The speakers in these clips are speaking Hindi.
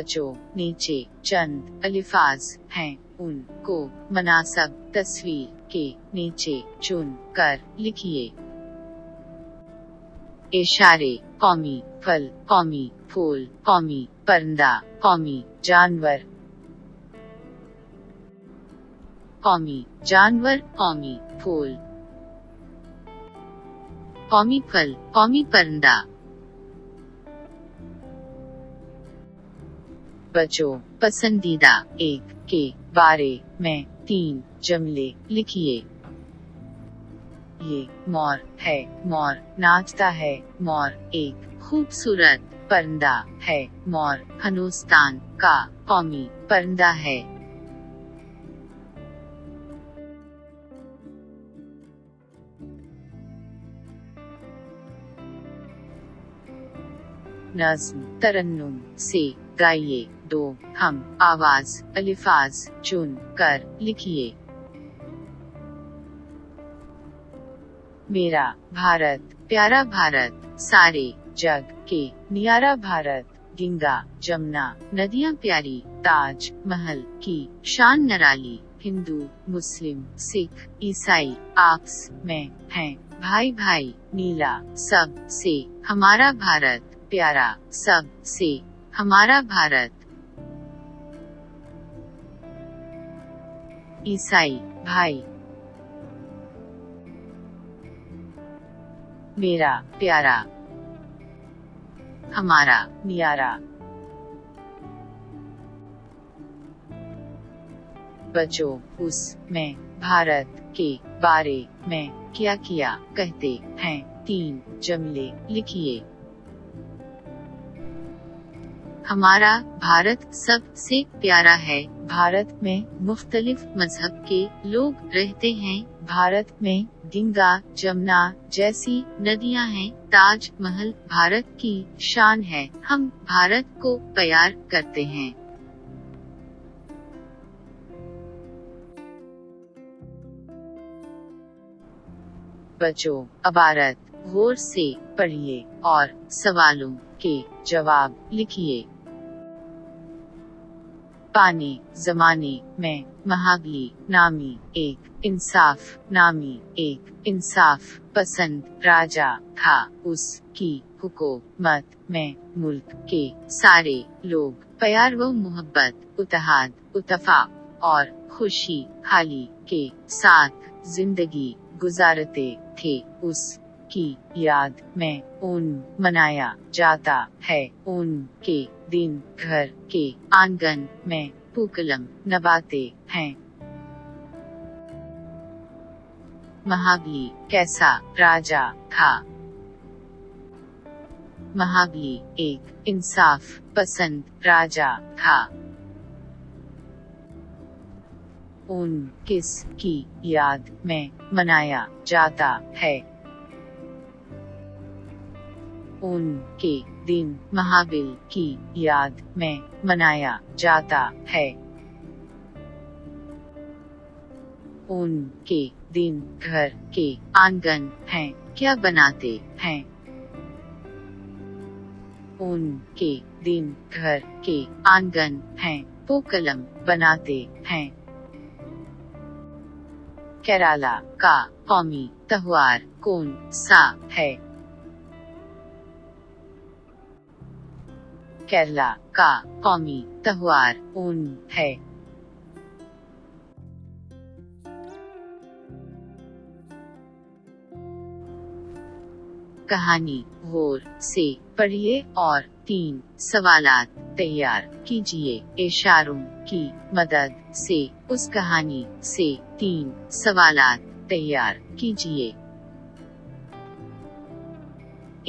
बच्चों नीचे चंद अलिफाज हैं, उनको मुनासिब तस्वीर के नीचे चुन कर लिखिए। इशारे कौमी फल, कौमी फूल, कौमी परिंदा, कौमी जानवर, कौमी जानवर, कौमी फूल, कौमी फल, कौमी परिंदा। बच्चों पसंदीदा एक के बारे में 3 जुमले लिखिए। ये मोर है, मोर नाचता है, मोर एक खूबसूरत परिंदा है, मोर हिंदुस्तान का कौमी परिंदा है। नज़्म तरन्नुम से गाइए। 2 हम आवाज अलिफाज चुन कर लिखिए। मेरा भारत प्यारा भारत, सारे जग के नियारा भारत, गंगा जमुना नदियां प्यारी, ताज महल की शान निराली, हिंदू मुस्लिम सिख ईसाई आपस में हैं भाई भाई, नीला सब से हमारा भारत, प्यारा सब से हमारा भारत। ईसाई भाई, मेरा प्यारा, हमारा नियारा। बच्चों उस में भारत के बारे में क्या क्या कहते हैं? 3 जुमले लिखिए। हमारा भारत सबसे प्यारा है, भारत में मुख्तलिफ मजहब के लोग रहते हैं, भारत में गंगा जमुना जैसी नदियां हैं, ताज महल भारत की शान है, हम भारत को प्यार करते हैं। बच्चों इबारत गौर से पढ़िए और सवालों के जवाब लिखिए। पाने जमाने में महाबली नामी एक इंसाफ नामी एक इंसाफ पसंद राजा था, उसकी हुकूमत में मुल्क के सारे लोग प्यार व मोहब्बत, इत्तेहाद, इत्तेफाक और खुशी हाली के साथ जिंदगी गुजारते थे। उसकी याद में ऊन मनाया जाता है, ऊन के दिन घर के आंगन में पूकलम नवाते हैं। महाबली कैसा राजा था? महाबली एक इंसाफ पसंद राजा था। ऊन किस की याद में मनाया जाता है? ऊन के दिन महाबली की याद में मनाया जाता है। ऊन के दिन घर के आंगन हैं क्या बनाते हैं? ऊन के दिन घर के आंगन हैं पोकलम बनाते हैं। केरला का कौमी त्योहार कौन सा है? केरला का कौमी त्योहार ओणम है। कहानी गौर से पढ़िए और 3 सवालात तैयार कीजिए। इशारों की मदद से उस कहानी से 3 सवालात तैयार कीजिए।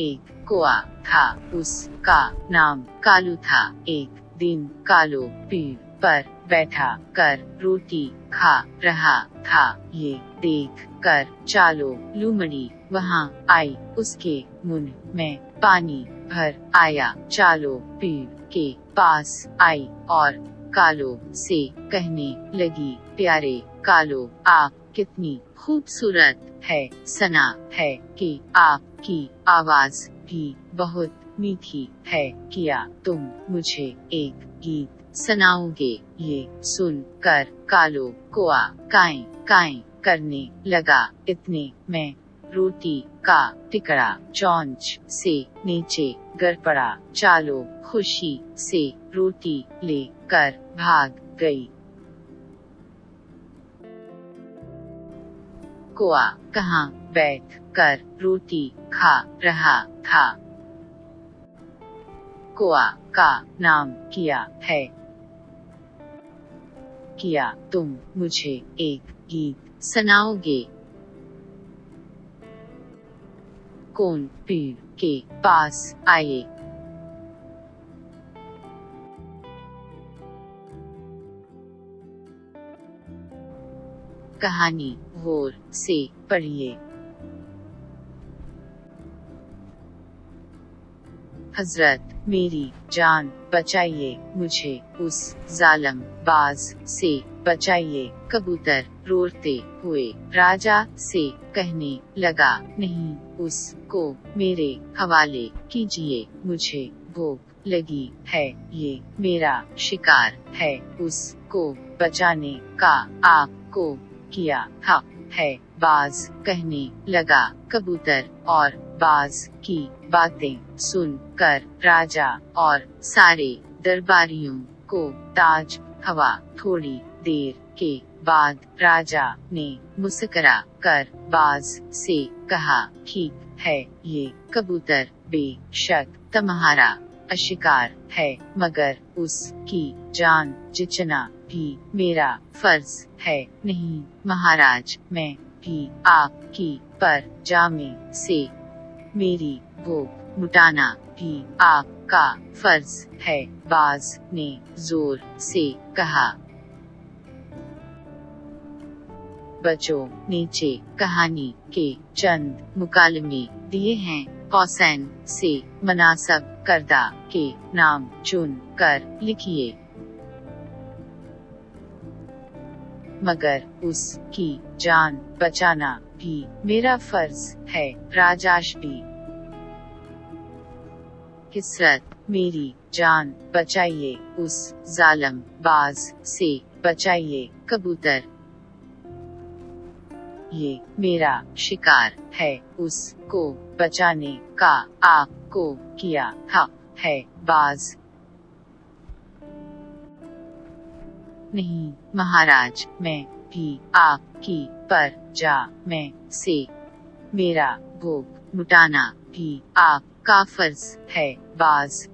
एक कौआ था, उसका नाम कालू था। एक दिन कालू पेड़ पर बैठा कर रोटी खा रहा था। ये देख कर चालो लूमड़ी वहाँ आई, उसके मुंह में पानी भर आया। चालो पेड़ के पास आई और कालो से कहने लगी, प्यारे कालो, आप कितनी खूबसूरत है। सुना है कि आपकी आवाज भी बहुत मीठी है। क्या तुम मुझे एक गीत सुनाओगे, ये सुन कर कालो कोआ काएं काएं करने लगा। इतने में रोटी का टिकड़ा चौंच से नीचे गिर पड़ा। चालो खुशी से रोटी ले कर भाग गई। कोआ कहाँ बैठ कर रोटी खा रहा था। कोआ का नाम किया है। किया, तुम मुझे एक गीत सुनाओगे। कौन पेड़ के पास आए। कहानी गौर से पढ़िए। हजरत मेरी जान बचाइए, मुझे उस जालिम बाज से बचाइए। कबूतर रोते हुए राजा से कहने लगा, नहीं, उसको मेरे हवाले कीजिए, मुझे भूख लगी है, ये मेरा शिकार है, उसको बचाने का आपको किया हक है। बाज कहने लगा, कबूतर और बाज की बातें सुनकर राजा और सारे दरबारियों को ताज हवा। थोड़ी देर के बाद राजा ने मुस्कुरा कर बाज से कहा, ठीक है, ये कबूतर बेशक तुम्हारा शिकार है, मगर उसकी जान जितना भी मेरा फर्ज है। नहीं महाराज, मैं भी आपकी पर जामे से मेरी भूख मिटाना भी आपका फर्ज है। बाज ने जोर से कहा। बच्चों, नीचे कहानी के चंद मुकालमे दिए हैं। कौसैन से मुनासब करदा के नाम चुन कर लिखिए। मगर उसकी जान बचाना भी मेरा फर्ज है। राजाश्वी किसरत, मेरी जान बचाइए, उस जालिम बाज से बचाइए। कबूतर, ये मेरा शिकार है, उसको बचाने का आपको किया हक है। बाज, नहीं महाराज, मैं भी आपकी पर जा में से मेरा भूख मिटाना भी आपका फर्ज है। बाज